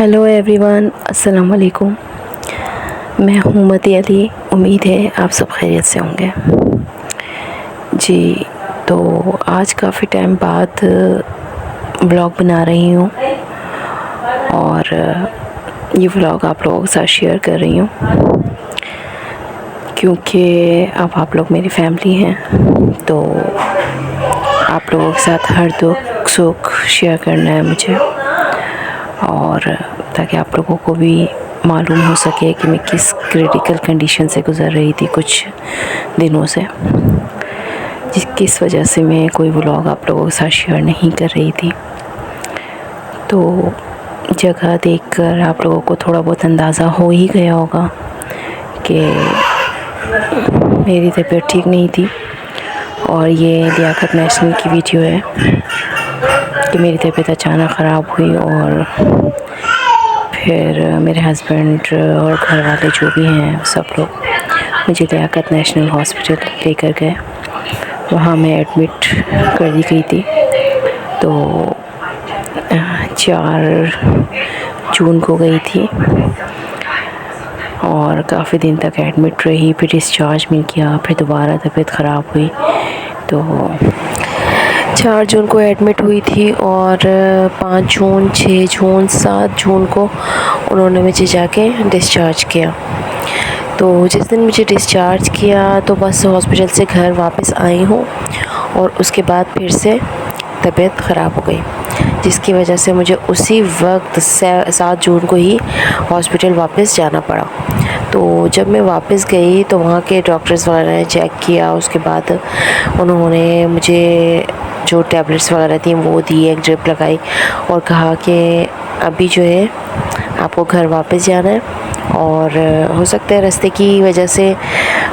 Hello everyone, अस्सलाम वालेकुम। मैं हूँ मती अली। उम्मीद है आप सब खैरियत से होंगे। जी, तो आज काफ़ी टाइम बाद ब्लॉग बना रही हूँ और ये ब्लॉग आप लोगों के साथ शेयर कर रही हूँ क्योंकि अब आप लोग मेरी फैमिली हैं, तो आप लोगों के साथ हर दुख सुख शेयर करना है मुझे, और ताकि आप लोगों को भी मालूम हो सके कि मैं किस क्रिटिकल कंडीशन से गुज़र रही थी कुछ दिनों से, किस वजह से मैं कोई व्लॉग आप लोगों के साथ शेयर नहीं कर रही थी। तो जगह देखकर आप लोगों को थोड़ा बहुत अंदाज़ा हो ही गया होगा कि मेरी तबीयत ठीक नहीं थी। और ये लियाकत नेशनल की वीडियो है कि मेरी तबीयत अचानक ख़राब हुई और फिर मेरे हस्बैंड और घर वाले जो भी हैं सब लोग मुझे लियाकत नेशनल हॉस्पिटल लेकर गए। वहाँ मैं एडमिट कर दी गई थी। तो 4 जून को गई थी और काफ़ी दिन तक एडमिट रही, फिर डिस्चार्ज मिल गया, फिर दोबारा तबीयत ख़राब हुई। तो 4 जून को एडमिट हुई थी और 5 जून, 6 जून, 7 जून को उन्होंने मुझे जाके डिस्चार्ज किया। तो जिस दिन मुझे डिस्चार्ज किया तो बस हॉस्पिटल से घर वापस आई हूँ और उसके बाद फिर से तबीयत ख़राब हो गई, जिसकी वजह से मुझे उसी वक्त 7 जून को ही हॉस्पिटल वापस जाना पड़ा। तो जब मैं वापस गई तो वहाँ के डॉक्टर्स वगैरह ने चेक किया, उसके बाद उन्होंने मुझे जो टैबलेट्स वगैरह थी वो दी, एक ड्रिप लगाई और कहा कि अभी जो है आपको घर वापस जाना है और हो सकता है रास्ते की वजह से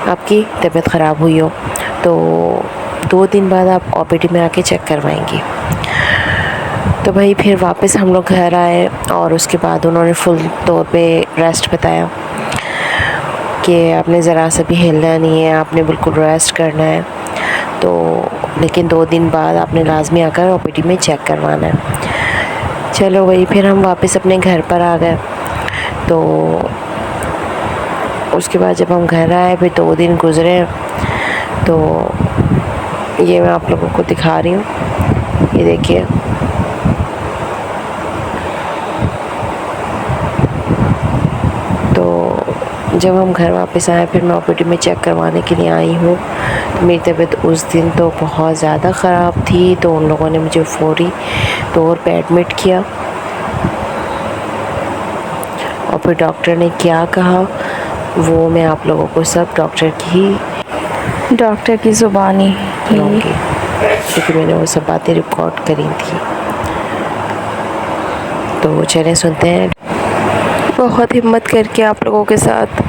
आपकी तबीयत ख़राब हुई हो, तो 2 दिन बाद आप ओपीडी में आके चेक करवाएंगी। तो भाई फिर वापस हम लोग घर आए और उसके बाद उन्होंने फुल तौर पे रेस्ट बताया कि आपने ज़रा सा भी हिलना नहीं है, आपने बिल्कुल रेस्ट करना है। तो लेकिन 2 दिन बाद आपने लाजमी आकर ओपीडी में चेक करवाना है। चलो भाई, फिर हम वापस अपने घर पर आ गए। तो उसके बाद जब हम घर आए फिर 2 दिन गुज़रे, तो ये मैं आप लोगों को दिखा रही हूँ, ये देखिए। तो जब हम घर वापस आए फिर मैं ओपीडी में चेक करवाने के लिए आई हूँ, तो मेरी तबीयत उस दिन तो बहुत ज़्यादा ख़राब थी। तो उन लोगों ने मुझे फौरी तौर पे एडमिट किया और फिर डॉक्टर ने क्या कहा वो मैं आप लोगों को सब डॉक्टर की ज़ुबानी दूँगी, क्योंकि मैंने वो सब बातें रिकॉर्ड करी थी। तो चलें सुनते हैं। बहुत हिम्मत करके आप लोगों के साथ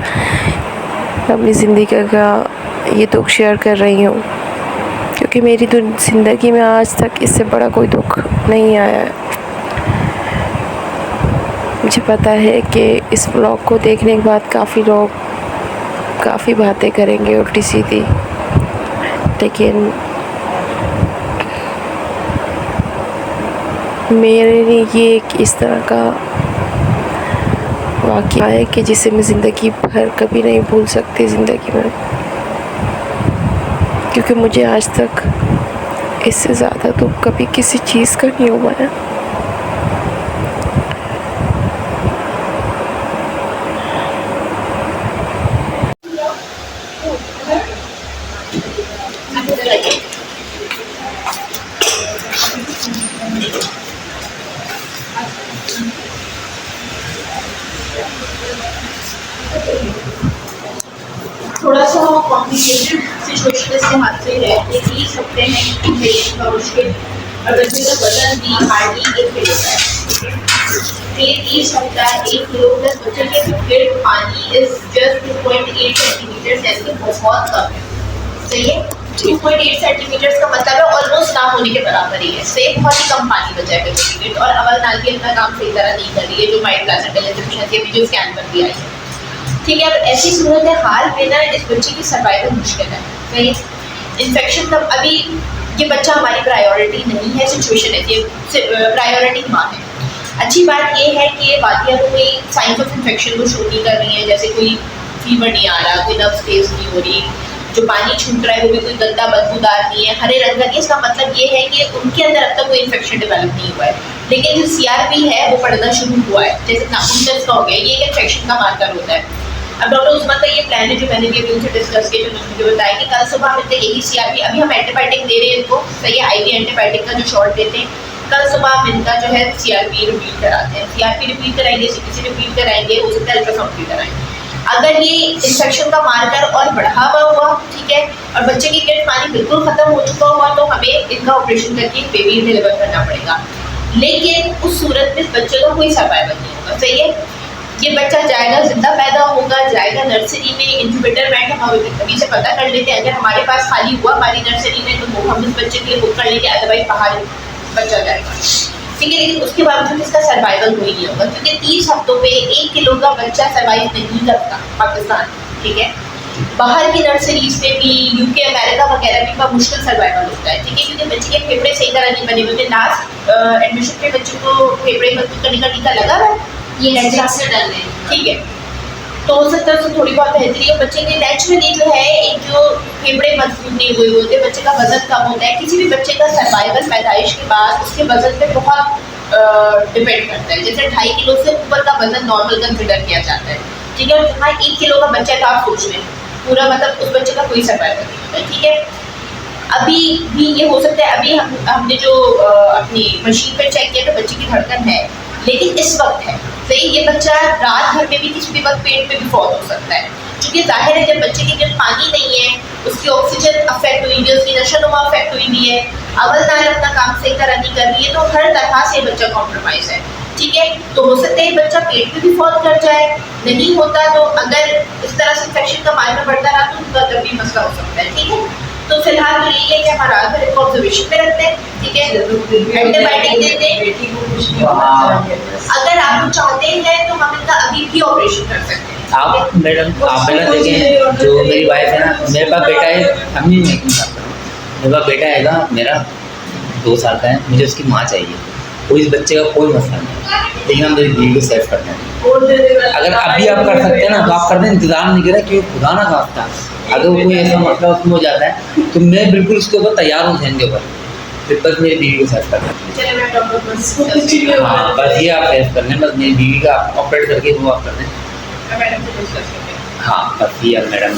अपनी ज़िंदगी का ये दुख शेयर कर रही हूँ, क्योंकि मेरी तो ज़िंदगी में आज तक इससे बड़ा कोई दुख नहीं आया है। मुझे पता है कि इस ब्लॉग को देखने के बाद काफ़ी लोग काफ़ी बातें करेंगे उल्टी सीधी, लेकिन मेरे लिए ये एक इस तरह का वाक़या है कि जिसे मैं ज़िंदगी भर कभी नहीं भूल सकती ज़िंदगी में, क्योंकि मुझे आज तक इससे ज़्यादा दुख कभी किसी चीज़ का नहीं हुआ है। थोड़ा सा कॉम्प्लिकेटेड सिचुएशन इसके हाथ से है, ये 30 हफ्ते में पेशेंट का मुश्किल अगर मेरा वजन भी हार्डली 1 किलो है, ये 30 हफ्ता 1 किलो प्लस बच्चे के फिर पानी इज जस्ट 2.8 सेंटीमीटर, ऐसे बहुत कम है। सही है, 2.8 सेंटीमीटर का मतलब है ऑलमोस्ट ना होने के बराबर ही है। से बहुत ही कम पानी बचा है पेशेंट, और अवल नाली अपना काम सही तरह नहीं कर रही है, जो might placental infection video scan पर भी आई है। ठीक है, अब ऐसी सूरत हाल में ना इस बच्चे की सर्वाइवल मुश्किल है। सही, इन्फेक्शन तब अभी ये बच्चा हमारी प्रायोरिटी नहीं है, सिचुएशन है, ये प्रायोरिटी माँ है। अच्छी बात ये है कि वादिया को कोई साइंस ऑफ इन्फेक्शन को शो नहीं कर रही है, जैसे कोई फीवर नहीं आ रहा, कोई नर्व तेज नहीं हो रही, जो पानी छूट रहा है वो भी कोई गंदा बदबूदार नहीं है, हरे रंग का नहीं। इसका मतलब ये है कि उनके अंदर अब तक कोई इन्फेक्शन डेवलप नहीं हुआ है। लेकिन जो CRP है वो बढ़ना शुरू हुआ है, जैसे नाखून टेस्ट का हो गया, ये एक इन्फेक्शन का मार्कर होता है। अब डॉक्टर उस्मान का ये प्लान है जो मैंने भी अभी उनसे डिस्कस किया, जो मुझे बताया कि कल सुबह हम इनसे यही CRP, अभी हम एंटीबायोटिक दे रहे हैं इनको, सही है, IV एंटीबायोटिक का जो शॉट देते हैं, कल सुबह हम इनका जो है CRP रिपीट कराते हैं। CRP रिपीट कराएंगे, CPC रिपीट कराएंगे, हो सकता है अल्ट्रासाउंड भी कराएंगे। अगर ये इन्फेक्शन का मार्कर और बढ़ा हुआ, ठीक है, और बच्चे की पेट पानी बिल्कुल खत्म हो चुका हुआ, तो हमें इनका ऑपरेशन करके बेबी डिलीवर करना पड़ेगा। लेकिन उस सूरत में बच्चे का कोई सर्वाइवल नहीं होगा, सही है। ये बच्चा जाएगा, जिंदा पैदा होगा, जाएगा नर्सरी में, इंक्यूबेटर बैंड हम अभी से पता कर लेते हैं, अगर हमारे पास खाली हुआ हमारी नर्सरी में तो हम इस बच्चे के लिए बुक कर लेंगे, अदरवाइज बाहर बच्चा जाएगा, ठीक है। लेकिन उसके बावजूद इसका सर्वाइवल कोई नहीं होगा, क्योंकि 30 हफ्तों पे 1 किलो का बच्चा सर्वाइव नहीं करता पाकिस्तान, ठीक है। बाहर की नर्सरीज में भी, UK अमेरिका वगैरह में का मुश्किल सर्वाइवल होता है, ठीक है, क्योंकि बच्चे के फेफड़े सही तरह नहीं बने हुए। लास्ट एडमिशन पे बच्चे को फेफड़े मजबूत करने का टीका लगा हुआ है, ये से डालने, ठीक है, तो हो सकता है उससे थोड़ी बहुत बेहतरी हो। बच्चे के नेचुरली जो है एक जो फेफड़े मजबूत नहीं हुए होते, बच्चे का वजन कम होता है। किसी भी बच्चे का सर्वाइवल पैदाइश के बाद उसके वजन पे बहुत डिपेंड करता है। जैसे 2.5 किलो से ऊपर का वजन नॉर्मल कंसिडर किया जाता है, ठीक है, और जहाँ 1 किलो का बच्चा है तो आप सोच लें पूरा, मतलब उस बच्चे का कोई सर्वाइवल नहीं होता है, ठीक है। अभी भी ये हो सकता है, अभी हमने जो अपनी मशीन पे चेक किया तो बच्चे की धड़कन है, लेकिन इस वक्त है, सही। ये बच्चा रात भर में भी किसी भी वक्त पेट में भी फॉल हो सकता है, क्योंकि जाहिर है जब बच्चे के अंदर पानी नहीं है, उसकी ऑक्सीजन अफेक्ट हुई है, उसकी नशोनुमा अफेक्ट हुई हुई है, अवल नाल अपना काम सही तरह नहीं कर रही है, तो हर तरह से बच्चा कॉम्प्रोमाइज है, ठीक है। तो हो सकता है बच्चा पेट में भी फॉल कर जाए, नहीं होता तो अगर इस तरह से इन्फेक्शन का मार्कर बढ़ता रहा तो उनका तब भी मसला हो सकता है, ठीक है। तो फिलहाल तो यही है कि हम रात भर इसको ऑब्जर्वेशन में रखते हैं, ठीक है, एंटीबायोटिक देते हैं। अगर आप लोग चाहते हैं तो हम इनका अभी भी ऑपरेशन कर सकते हैं। आप मैडम, आप पहले देखें, जो मेरी वाइफ है ना, मेरे पास बेटा है, हम नहीं मेरे पास बेटा है ना, मेरा 2 साल का है, मुझे उसकी माँ चाहिए, कोई इस बच्चे का कोई मसला नहीं, लेकिन हम मेरी बीवी को सेव करते हैं। अगर अभी आप कर सकते हैं ना तो आप कर दें, इंतजार नहीं करें, क्योंकि खुदा ना खास्ता अगर कोई ऐसा मसला उसमें हो जाता है तो मैं बिल्कुल उसके ऊपर तैयार हूँ सहन के ऊपर, फिर बस मेरी बीवी को सेव करना है। हाँ, बस ये आप सेव कर लें, बस मेरी बीवी का ऑपरेट करके वो आप कर दें। हाँ, बस ये आप मैडम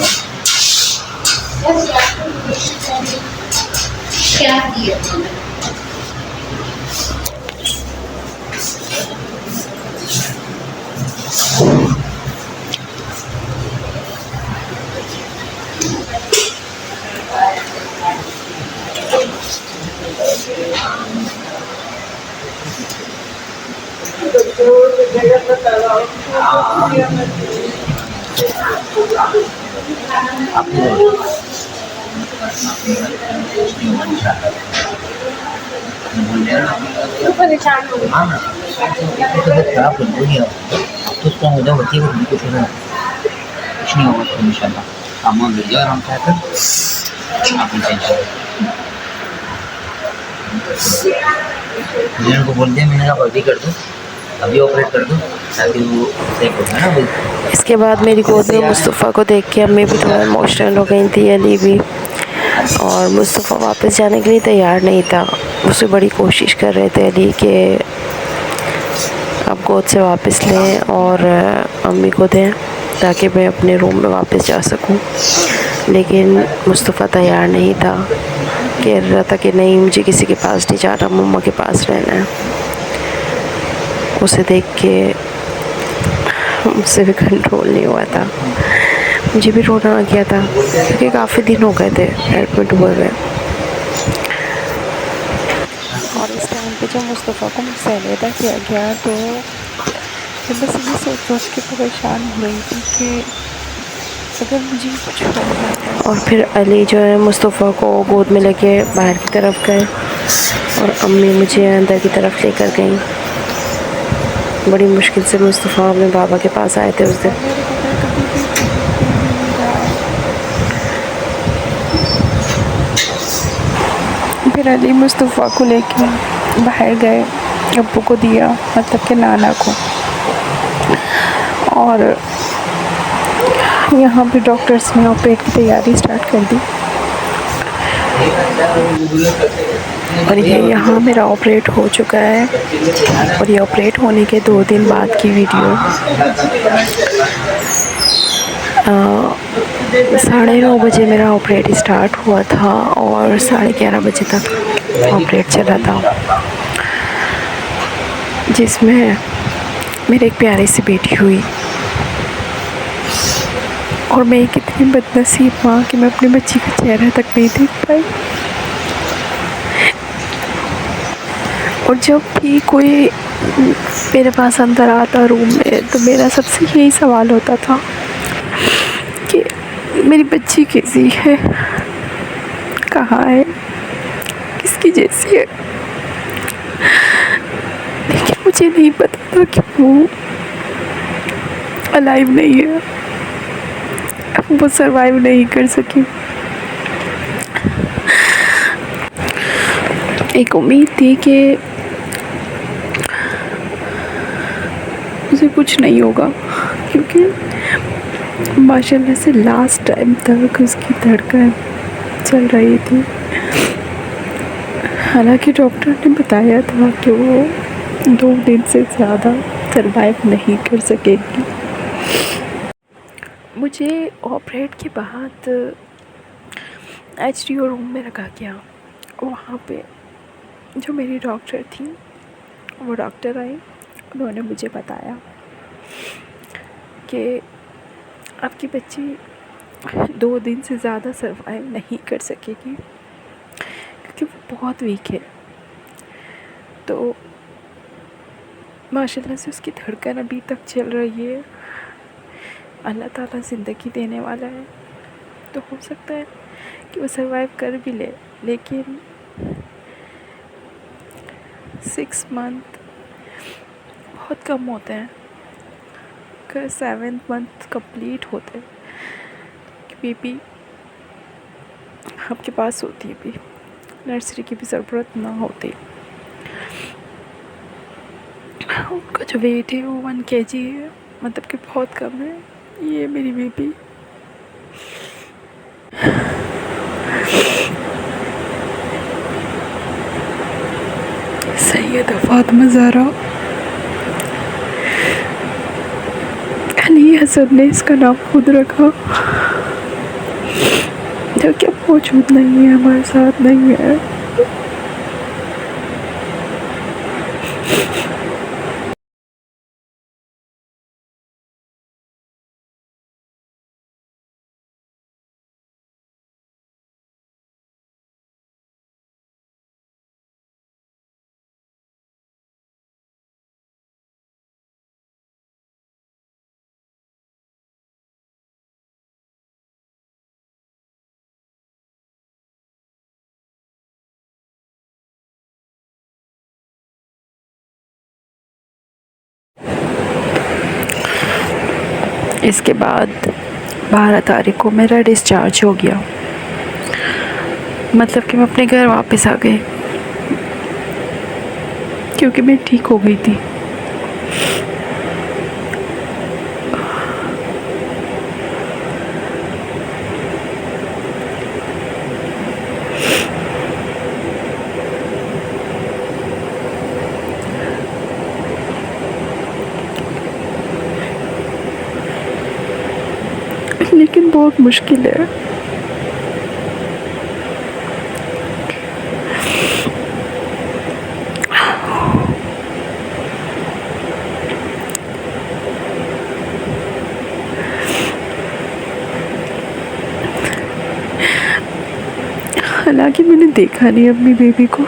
क्या दिया परेशान हो हाँ ना, खराब हो गई तो स्ट्रॉन्ग हो जाओ, बच्चे को कुछ नहीं होगा तो इंशाल्लाह सामान ले जाओ आराम से आकर, आपकी टेंशन मुझे उनको बोल दिया, मैंने कहा अभी कर दो, अभी ऑपरेट कर दो ताकि वो सेफ हो जाए ना। इसके बाद मेरी गोद में मुस्तफ़ा को देख के अम्मी भी थोड़ा इमोशनल हो गई थी, अली भी, और मुस्तफ़ा वापस जाने के लिए तैयार नहीं था। उसे बड़ी कोशिश कर रहे थे अली के अब गोद से वापस लें और अम्मी को दें ताकि मैं अपने रूम में वापस जा सकूं, लेकिन मुस्तफ़ा तैयार नहीं था, कह रहा था कि नहीं मुझे किसी के पास नहीं जाना, मम्मा के पास रहना है। उसे देख के मुझसे भी कंट्रोल नहीं हुआ था, मुझे भी रोना आ गया था, क्योंकि काफ़ी दिन हो गए थे एडमिट हुए हुए। और इस टाइम पे जब मुस्तफ़ा को मुझसे अलहदा किया गया तो मैं बस ये सोच के परेशान हो रही थी कि अगर मुझे कुछ हो जाता। और फिर अली जो है मुस्तफ़ा को गोद में लेके बाहर की तरफ गए और अम्मी मुझे अंदर की तरफ लेकर गई। बड़ी मुश्किल से मुस्तफ़ा अपने बाबा के पास आए थे उस दिन। फिर अली मुस्तफ़ा को लेके बाहर गए अब्बू को दिया, मतलब कि नाना को। और यहाँ पे डॉक्टर्स ने ऑपरेट की तैयारी स्टार्ट कर दी। और ये यहाँ मेरा ऑपरेट हो चुका है, और ये ऑपरेट होने के 2 दिन बाद की वीडियो। 9:30 बजे मेरा ऑपरेट स्टार्ट हुआ था और 11:30 बजे तक ऑपरेट चला था, जिसमें मेरे एक प्यारी सी बेटी हुई। और मैं कितनी बदनसीब माँ कि मैं अपनी बच्ची का चेहरा तक नहीं देख पाई। और जब भी कोई मेरे पास अंदर आता रूम में, तो मेरा सबसे यही सवाल होता था कि मेरी बच्ची कैसी है, कहाँ है, किसकी जैसी है। लेकिन मुझे नहीं पता था कि वो अलाइव नहीं है, वो सरवाइव नहीं कर सकी। एक उम्मीद थी कि उसे कुछ नहीं होगा, क्योंकि माशाल्लाह से लास्ट टाइम तक उसकी धड़कन चल रही थी। हालांकि डॉक्टर ने बताया था कि वो 2 दिन से ज़्यादा सरवाइव नहीं कर सकेगी। मुझे ऑपरेट के बाद HDO रूम में रखा गया। वहाँ पे जो मेरी डॉक्टर थी, वो डॉक्टर आई, उन्होंने मुझे बताया कि आपकी बच्ची 2 दिन से ज़्यादा सर्वाइव नहीं कर सकेगी, क्योंकि वो बहुत वीक है। तो माशाल्लाह से उसकी धड़कन अभी तक चल रही है। अल्लाह ताला ज़िंदगी देने वाला है, तो हो सकता है कि वो सर्वाइव कर भी ले, लेकिन 6 मंथ बहुत कम होते हैं। अगर 7th मंथ कंप्लीट होते हैं कि बेबी आपके पास होती है, भी नर्सरी की भी ज़रूरत ना होती। उनका जो वेट है वो 1 kg है, मतलब कि बहुत कम है। ये मेरी बेबी सैयदा फातिमा ज़हरा अली हसन ने इसका नाम खुद रखा, जो कि अब मौजूद नहीं है, हमारे साथ नहीं है। इसके बाद 12 तारीख को मेरा डिस्चार्ज हो गया, मतलब कि मैं अपने घर वापस आ गई, क्योंकि मैं ठीक हो गई थी। लेकिन बहुत मुश्किल है। हालांकि मैंने देखा नहीं अपनी बेबी को,